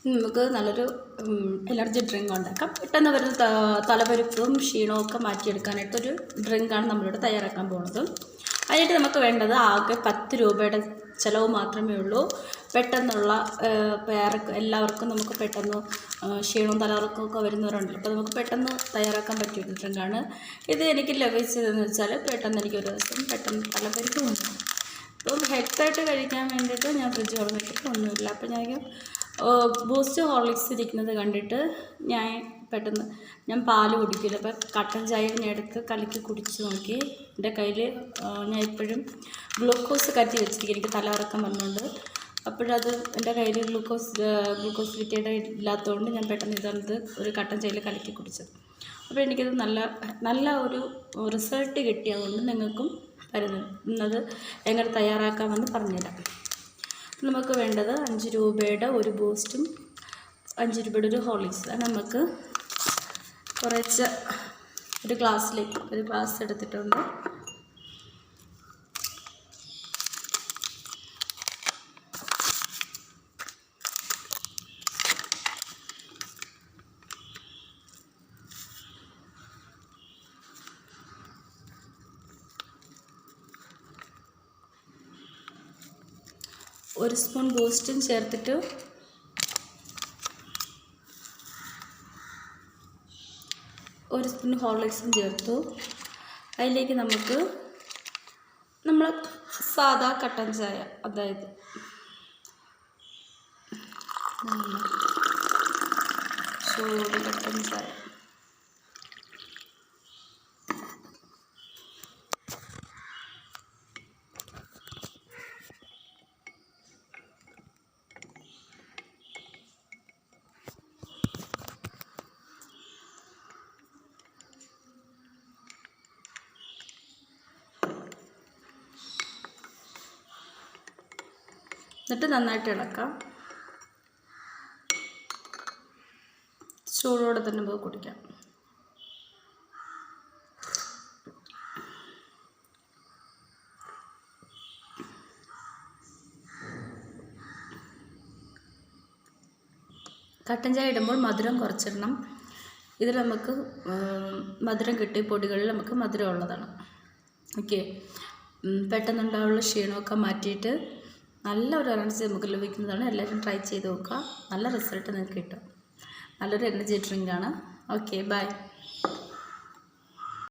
നമുക്ക് നല്ലൊരു energy drink ഉണ്ടാക്കാം. പെട്ടെന്ന് വരുന്ന തലപരിപ്പും ക്ഷീണവും ഒക്കെ മാറ്റിയെടുക്കാനായിട്ടൊരു ഡ്രിങ്കാണ് നമ്മളിവിടെ തയ്യാറാക്കാൻ പോകുന്നത്. അതിനായിട്ട് നമുക്ക് വേണ്ടത് ആകെ 10 രൂപയുടെ ചിലവ് മാത്രമേ ഉള്ളൂ. പെട്ടെന്നുള്ള വേറെ എല്ലാവർക്കും നമുക്ക് പെട്ടെന്ന് ക്ഷീണവും തലകറക്കമൊക്കെ വരുന്നവരുണ്ടല്ലോ, അപ്പോൾ നമുക്ക് പെട്ടെന്ന് തയ്യാറാക്കാൻ പറ്റിയൊരു ഡ്രിങ്കാണ് ഇത്. എനിക്ക് ലഭിച്ചതെന്ന് വെച്ചാൽ പെട്ടെന്ന് എനിക്കൊരു ദിവസം പെട്ടെന്ന് തലപരിപ്പ് വന്നു. അപ്പം ഹെൽത്തായിട്ട് കഴിക്കാൻ വേണ്ടിയിട്ട് ഞാൻ ഫ്രിഡ്ജ് തുറന്നിട്ട് ഒന്നുമില്ല. അപ്പോൾ ഞാൻ ബൂസ്റ്റ് ഹോർലിക്സ് ഇരിക്കുന്നത് കണ്ടിട്ട് പെട്ടെന്ന് ഞാൻ പാല് കുടിക്കില്ല. അപ്പോൾ കട്ടൻ ചായ ഞാൻ എടുത്ത് കലക്കി കുടിച്ച് നോക്കി. എൻ്റെ കയ്യിൽ ഞാൻ ഇപ്പോഴും ഗ്ലൂക്കോസ് കറ്റി വെച്ചിരിക്കും. എനിക്ക് തലകറക്കം വന്നുകൊണ്ട് അപ്പോഴത് എൻ്റെ കയ്യിൽ ഗ്ലൂക്കോസ് കിറ്റിയുടെ ഇല്ലാത്തതുകൊണ്ട് ഞാൻ പെട്ടെന്ന് ഇതെടുത്ത് ഒരു കട്ടൻ ചായയിൽ കലക്കി കുടിച്ചത്. അപ്പോൾ എനിക്കത് നല്ല ഒരു റിസൾട്ട് കിട്ടിയതുകൊണ്ട് നിങ്ങൾക്കും വരുന്നത് എങ്ങനെ തയ്യാറാക്കാമെന്ന് പറഞ്ഞുതരാം. നമുക്ക് വേണ്ടത് 5 രൂപയുടെ ഒരു ബൂസ്റ്റും 5 രൂപയുടെ ഒരു ഹോർലിക്സ്. അത് നമുക്ക് കുറച്ച് ഒരു ഗ്ലാസ് എടുത്തിട്ടുണ്ട്. ഒരു സ്പൂൺ ബൂസ്റ്റും ചേർത്തിട്ട് ഒരു സ്പൂൺ ഹോർലിക്സും ചേർത്തു. അതിലേക്ക് നമ്മൾ സാദാ കട്ടൻ ചായ, അതായത് ചൂട് കട്ടൻ ചായ, എന്നിട്ട് നന്നായിട്ട് ഇളക്കാം. ചൂടോടെ തന്നെ നമുക്ക് കുടിക്കാം. കട്ടൻ ചായ ഇടുമ്പോൾ മധുരം കുറച്ചിടണം. ഇതിൽ നമുക്ക് മധുരം കിട്ടിയ പൊടികളിൽ നമുക്ക് മധുരം ഉള്ളതാണ്. ഓക്കെ, പെട്ടെന്നുണ്ടാവുള്ള ക്ഷീണമൊക്കെ മാറ്റിയിട്ട് നല്ലൊരു എനർജി നമുക്ക് ലഭിക്കുന്നതാണ്. എല്ലാവരും ട്രൈ ചെയ്ത് നോക്കുക. നല്ല റിസൾട്ട് നിങ്ങൾക്ക് കിട്ടും. നല്ലൊരു എനർജി ഡ്രിങ്കാണ്. Okay, by.